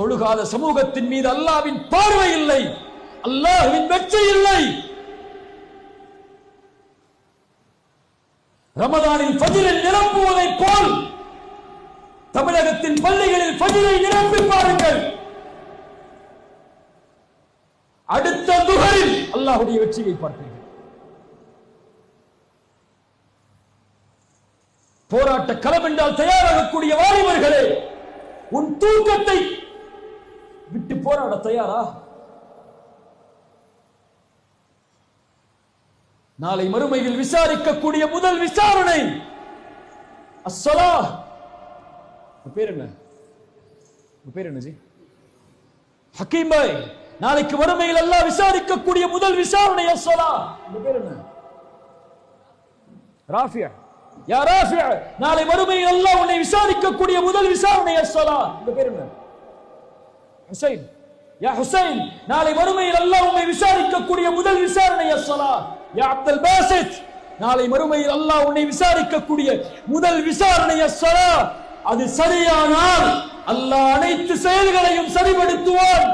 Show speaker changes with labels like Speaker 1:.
Speaker 1: தொழுகாத சமூகத்தின் மீது அல்லாஹ்வின் பார்வை இல்லை, அல்லாஹ்வின் வெற்றி இல்லை. ரமதானில் ஃபஜ்ரை நிரப்புவதை போல் தமிழகத்தின் பள்ளிகளில் ஃபஜ்ரை நிரப்பி பாருங்கள். அடுத்த துஹரில் அல்லாஹ்வுடைய வெற்றியை பார்ப்பீர்கள். போராட்ட களம் என்றால் தயாராகக்கூடிய வாலிபர்களே, உன் தூக்கத்தை விட்டு போராட தயாரா? நாளை மறுமையில் விசாரிக்கக்கூடிய முதல் விசாரணை அஸ்ஸலா. பேர் என்ன? பேர் என்ன ஜி? ஹக்கீம் பாய். நாளைக்கு மறுமையில் அல்லாஹ் விசாரிக்கக்கூடிய முதல் விசாரணை அஸ்ஸலா. பேர் என்ன? ராஃபியா. யா ராஃபியா, நாளை மறுமையில் அல்லாஹ் உன்னை விசாரிக்கக்கூடிய முதல் விசாரணை அஸ்ஸலா. பேர் என்ன? ஹுசைன். யா ஹுசைன், நாளை மறுமையில் அல்லாஹ் உன்னை விசாரிக்கக்கூடிய முதல் விசாரணை அஸ்ஸலா. யா அப்துல் பாசித், நாளை மறுமையில் அல்லாஹ் உன்னை விசாரிக்கக்கூடிய முதல் விசாரணை அஸ்ஸலா. அது சரியானால் அல்லாஹ் அனைத்து செயல்களையும் சரிபடுத்துவான்.